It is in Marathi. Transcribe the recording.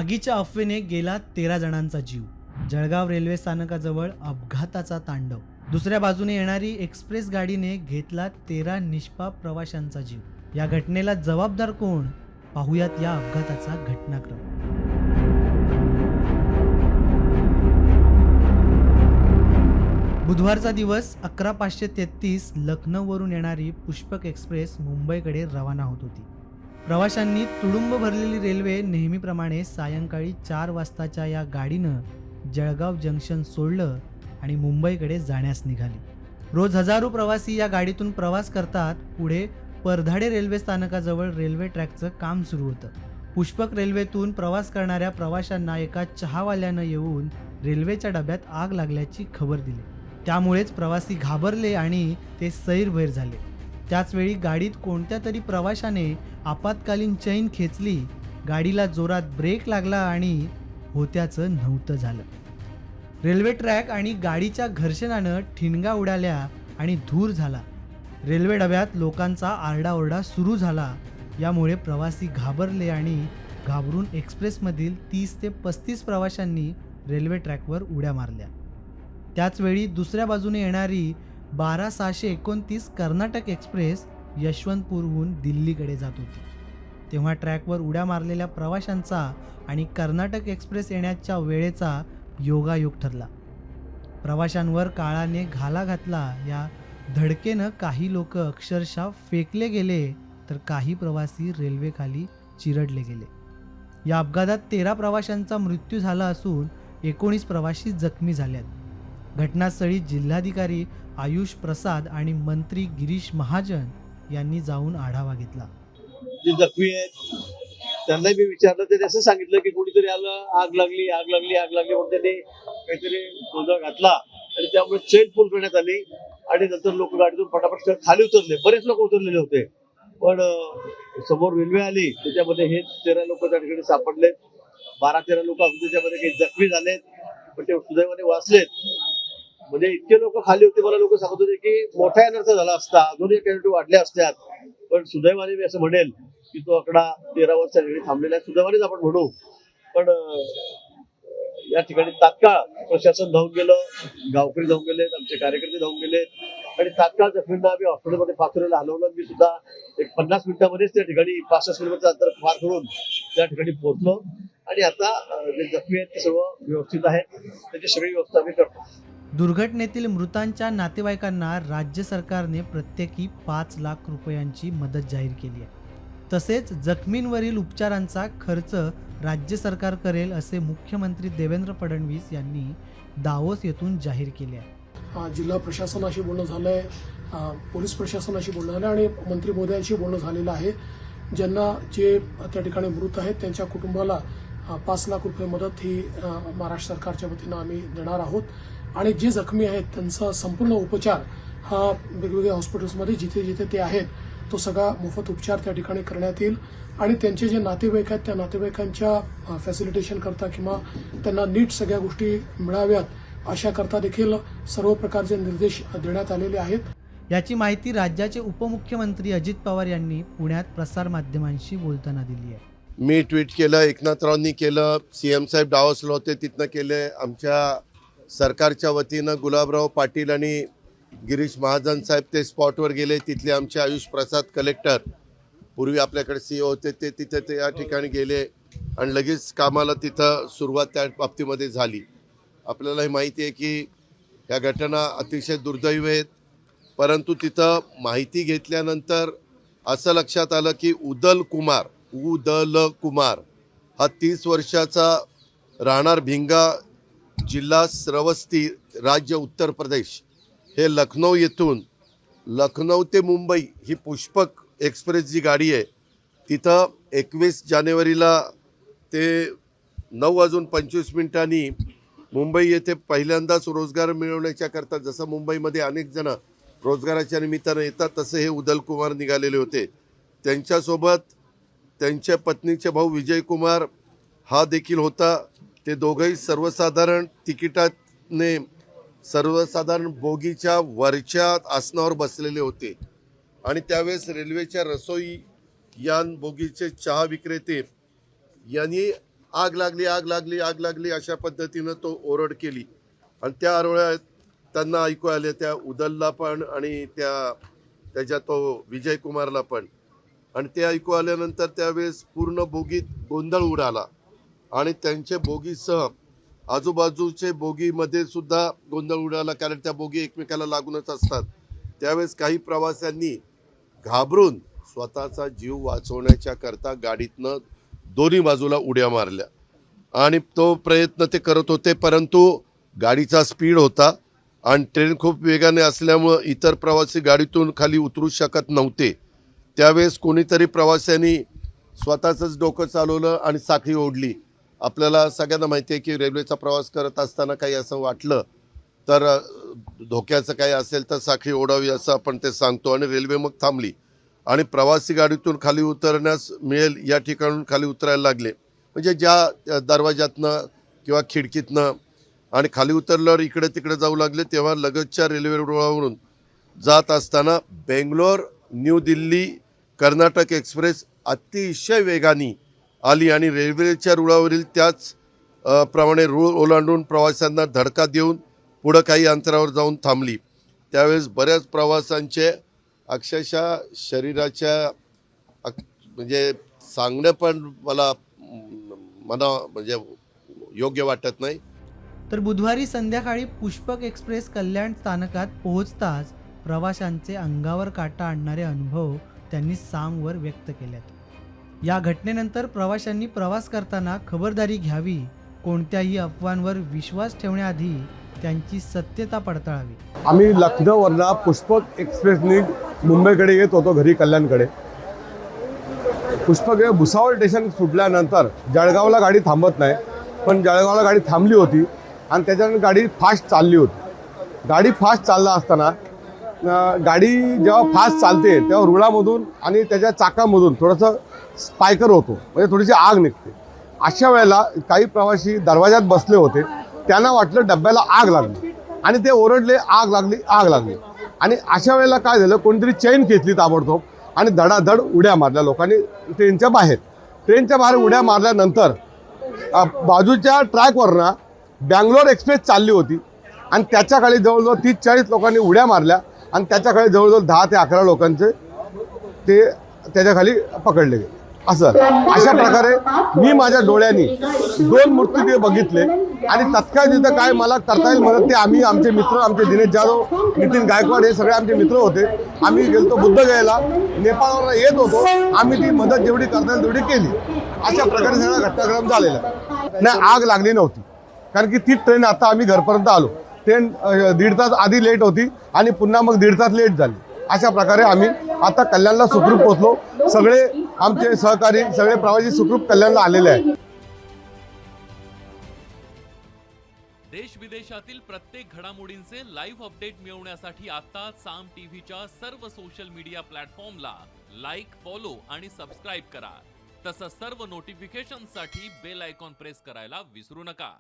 आगीच्या अफवेने गेला 13 जणांचा जीव. जळगाव रेल्वे स्थानकाजवळ अपघाताचा तांडव. दुसऱ्या बाजूने येणारी एक्सप्रेस गाडीने घेतला 13 निष्पाप प्रवाशांचा जीव. या घटनेला जबाबदार कोण, पाहुयात या अपघाताचा घटनाक्रम. बुधवारचा दिवस 11:533 लखनौवरून येणारी पुष्पक एक्सप्रेस मुंबईकडे रवाना होत होती. प्रवाशांनी तुडुंब भरलेली रेल्वे नेहमीप्रमाणे सायंकाळी 4 वाजताच्या या गाडीनं जळगाव जंक्शन सोडलं आणि मुंबईकडे जाण्यास निघाली. रोज हजारो प्रवासी या गाडीतून प्रवास करतात. पुढे परधाडे रेल्वे स्थानकाजवळ रेल्वे ट्रॅकचं काम सुरू होतं. पुष्पक रेल्वेतून प्रवास करणाऱ्या प्रवाशांना एका चहावाल्यानं येऊन रेल्वेच्या डब्यात आग लागल्याची खबर दिली. त्यामुळेच प्रवासी घाबरले आणि ते सैरभैर झाले. त्याचवेळी गाडीत कोणत्या तरी प्रवाशाने आपत्कालीन चैन खेचली. गाडीला जोरात ब्रेक लागला आणि होत्याचं नव्हतं झालं. रेल्वे ट्रॅक आणि गाडीच्या घर्षणानं ठिणगा उडाल्या आणि धूर झाला. रेल्वे डब्यात लोकांचा आरडाओरडा सुरू झाला. यामुळे प्रवासी घाबरले आणि घाबरून एक्सप्रेसमधील 30 ते 35 प्रवाशांनी रेल्वे ट्रॅकवर उड्या मारल्या. त्याचवेळी दुसऱ्या बाजूने येणारी 12629 कर्नाटक एक्सप्रेस यशवंतपूरहून दिल्लीकडे जात होती. तेव्हा ट्रॅकवर उड्या मारलेल्या प्रवाशांचा आणि कर्नाटक एक्सप्रेस येण्याच्या वेळेचा योगायोग ठरला. प्रवाशांवर काळाने घाला घातला. या धडकेनं काही लोक अक्षरशः फेकले गेले तर काही प्रवासी रेल्वेखाली चिरडले गेले. या अपघातात 13 प्रवाशांचा मृत्यू झाला असून 19 प्रवासी जखमी झाल्यात. घटनास्थळी जिल्हाधिकारी आयुष प्रसाद आणि मंत्री गिरीश महाजन यांनी जाऊन आढावा घेतला. जे जखमी आहेत त्यांना मी विचारलं, ते असं सांगितलं की कोणीतरी आलं, आग लागली म्हणून त्यांनी काहीतरी गोंधळ घातला आणि त्यामुळे चेन पूल करण्यात आली आणि नंतर लोक गाडीतून फटाफट खाली उतरले. बरेच लोक उतरलेले होते, पण समोर रेल्वे आली त्याच्यामध्ये हे 13 लोक त्या ठिकाणी सापडले. 12-13 लोक अगदी त्याच्यामध्ये काही जखमी झालेत, पण ते सुदैवाने वाचलेत. म्हणजे इतके लोक खाली होते, मला लोक सांगत होते की मोठा अनर्थ झाला असता, अजूनही कॅज्युअलिटी वाढल्या असत्यात. पण सुदैवाने मी असं म्हणेल की तो आकडा 13 वर थांबलेला आहे. सुदैवानेच आपण म्हणू. पण या ठिकाणी तात्काळ प्रशासन धावून गेलं, गावकरी धावून गेलेत, आमचे कार्यकर्ते धावून गेलेत आणि तात्काळ जखमींना आम्ही हॉस्पिटलमध्ये पाथर्डीला हलवलं. मी सुद्धा एक 50 मिनिटांमध्येच त्या ठिकाणी 65 किलोमीटर अंतर पार करून त्या ठिकाणी पोहोचलो आणि आता जे जखमी आहेत ते सर्व व्यवस्थित आहेत. त्याची सगळी व्यवस्था आम्ही करतो. दुर्घटनेतील मृतांच्या नातेवाईकांना राज्य सरकारने प्रत्येकी 5 लाख रुपयांची मदत जाहीर केली आहे. तसेच जखमींवरील उपचारांचा खर्च राज्य सरकार करेल असे मुख्यमंत्री देवेंद्र फडणवीस यांनी दावोस येथून जाहीर केले आहे. जिल्हा प्रशासनाशी बोलणं झालंय, पोलीस प्रशासनाशी बोलणं झालं आणि मंत्री महोदयांशी बोलणं झालेलं आहे. ज्यांना जे त्या ठिकाणी मृत आहेत त्यांच्या कुटुंबाला 5 लाख रुपये मदत ही महाराष्ट्र सरकारच्या वतीनं आम्ही देणार आहोत आणि जे जखमी आहेत त्यांचा संपूर्ण उपचार हा वेगवेगळ्या हॉस्पिटल्समध्ये जिथे जिथे ते आहेत तो सगळा मोफत उपचार त्या ठिकाणी करण्यात येईल आणि त्यांचे जे नातेवाईक आहेत त्या नातेवाईकांच्या फॅसिलिटेशन करता किंवा त्यांना नीट सगळ्या गोष्टी मिळाव्यात अशा करता देखील सर्व प्रकारचे निर्देश देण्यात आलेले आहेत. याची माहिती राज्याचे उपमुख्यमंत्री अजित पवार यांनी पुण्यात प्रसारमाध्यमांशी बोलताना दिली आहे. मी ट्विट केलं, एकनाथरावांनी केलं, CM साहेब डावसला होते तिथनं केले, आमच्या सरकारच्या वतीनं गुलाबराव पाटील आणि गिरीश महाजन साहेब ते स्पॉटवर गेले. तिथले आमचे आयुष प्रसाद कलेक्टर, पूर्वी आपल्याकडे CEO होते, ते तिथे ते या ठिकाणी गेले आणि लगेच कामाला तिथं सुरुवात त्या बाबतीमध्ये झाली. आपल्यालाही माहिती आहे की ह्या घटना अतिशय दुर्दैवी आहेत, परंतु तिथं माहिती घेतल्यानंतर असं लक्षात आलं की उदल कुमार हा 30 वर्षाचा राहणार भिंगा, जिल्हा श्रावस्ती, राज्य उत्तर प्रदेश, हे लखनौ ते मुंबई ही पुष्पक एक्सप्रेस जी गाडी आहे तिथं 21 जानेवारीला ते 9:25 मुंबई येथे पहिल्यांदाच रोजगार मिळवण्याच्या करता, जसं मुंबईमध्ये अनेक जण रोजगाराच्या निमित्तानं येतात तसे हे उदल कुमार निघालेले होते. त्यांच्यासोबत त्यांच्या पत्नीचे भाऊ विजय कुमार हा देखील होता. ते दोघंही सर्वसाधारण तिकिटाने सर्वसाधारण बोगीच्या वरच्या आसनावर बसलेले होते आणि त्यावेळेस रेल्वेच्या रसोई यान बोगीचे चहा विक्रेते यांनी आग लागली आग लागली आग लागली अशा पद्धतीनं तो ओरड केली आणि त्या आरोळ्यात त्यांना ऐकू आले, त्या उदलला पण आणि त्याच्या तो विजय कुमारला पण. आणि ते ऐकू आल्यानंतर त्यावेळेस पूर्ण बोगीत गोंधळ उडाला आणि त्यांचे बोगीसह आजूबाजूचे बोगीमध्ये सुद्धा गोंधळ उडाला, कारण त्या बोगी एकमेकाला लागूनच असतात. त्यावेळेस काही प्रवाशांनी घाबरून स्वतःचा जीव वाचवण्याच्या करता गाडीतनं दोन्ही बाजूला उड्या मारल्या आणि तो प्रयत्न ते करत होते, परंतु गाडीचा स्पीड होता आणि ट्रेन खूप वेगाने असल्यामुळं इतर प्रवासी गाडीतून खाली उतरू शकत नव्हते. त्यावेळेस कोणीतरी प्रवाशांनी स्वतःचंच डोकं चालवलं आणि साखळी ओढली. आपल्याला सगळ्यांना माहिती आहे की रेल्वेचा प्रवास करत असताना काही असं वाटलं तर धोक्याचं काही असेल तर साखळी ओढावी असं आपण ते सांगतो. आणि रेल्वे मग थांबली आणि प्रवासी गाडीतून खाली उतरण्यास मिळेल या ठिकाणून खाली उतरायला लागले, म्हणजे ज्या दरवाजातनं किंवा खिडकीतनं. आणि खाली उतरल्यावर इकडे तिकडे जाऊ लागले. तेव्हा लगतच्या रेल्वे रुळावरून जात असताना बेंगलोर न्यू दिल्ली कर्नाटक एक्सप्रेस अतिशय वेगाने आली आणि रेल्वेच्या रुळावरील त्याच प्रमाणे रूळ ओलांडून प्रवाशांना धडका देऊन पुढं काही अंतरावर जाऊन थांबली. त्यावेळेस बऱ्याच प्रवाशांचे अक्षरशः शरीराच्या म्हणजे सांगणं पण मला म्हणजे योग्य वाटत नाही. तर बुधवारी संध्याकाळी पुष्पक एक्सप्रेस कल्याण स्थानकात पोहोचताच प्रवाशांचे अंगावर काटा आणणारे अनुभव त्यांनी सामवर व्यक्त केलेत. या घटनेनंतर प्रवाशांनी प्रवास करताना खबरदारी घ्यावी, कोणत्याही अफवांवर विश्वास ठेवण्याआधी त्यांची सत्यता पडताळावी. आम्ही लखनौवरनं पुष्पक एक्सप्रेसनी मुंबईकडे येत होतो घरी कल्याणकडे. पुष्पक भुसावळ स्टेशन सुटल्यानंतर जळगावला गाडी थांबत नाही, पण जळगावला गाडी थांबली होती आणि त्याच्यानंतर गाडी फास्ट चालली होती. गाडी फास्ट चालला असताना गाडी जेव्हा फास्ट चालते तेव्हा रुळामधून आणि त्याच्या चाकामधून थोडंसं स्पायकर होतो, म्हणजे थोडीशी आग निघते. अशा वेळेला काही प्रवासी दरवाजात बसले होते, त्यांना वाटलं डब्याला आग लागली आणि ते ओरडले आग लागली आग लागली. आणि अशा वेळेला काय झालं, कोणतरी चेन खेचली ताबडतोब आणि धडाधड उड्या मारल्या लोकांनी ट्रेनच्या बाहेर. ट्रेनच्या बाहेर उड्या मारल्यानंतर बाजूच्या ट्रॅकवरनं बँगलोर एक्सप्रेस चालली होती आणि त्याच्याखाली जवळजवळ 30-40 लोकांनी उड्या मारल्या आणि त्याच्याखाली जवळजवळ 10 ते 11 लोकांचे ते त्याच्याखाली पकडले गेले. अशा प्रकारे मी माझ्या डोळ्यांनी 2 मृत्यू ते बघितले आणि तत्काळ तिथं काय मला करता येईल मदत ते आम्ही आमचे मित्र, आमचे दिनेश जाधव, नितीन गायकवाड हे सगळे आमचे मित्र होते. आम्ही गेलतो बुद्धगयाला, नेपाळवर येत होतो. आम्ही ती मदत जेवढी करता येईल तेवढी केली. अशा प्रकारे सगळा घटनाक्रम झालेला नाही. आग लागली नव्हती, कारण की ती ट्रेन आता आम्ही घरपर्यंत आलो. ट्रेन 1.5 तास आधी लेट होती आणि पुन्हा मग 1.5 तास लेट झाली. अशा प्रकारे आम्ही आता कल्याणला सुखरूप पोहोचलो. सगळे आमचे सहकारी, सगळे प्रवासी सुखरूप कल्याणला आलेले आहेत. देश विदेशातील प्रत्येक घडामोडींचे लाईव्ह अपडेट मिळवण्यासाठी आता साम टीव्हीच्या सर्व सोशल मीडिया प्लॅटफॉर्मला लाईक, फॉलो आणि सबस्क्राईब करा. तसंच सर्व नोटिफिकेशनसाठी बेल आयकॉन प्रेस करायला विसरू नका.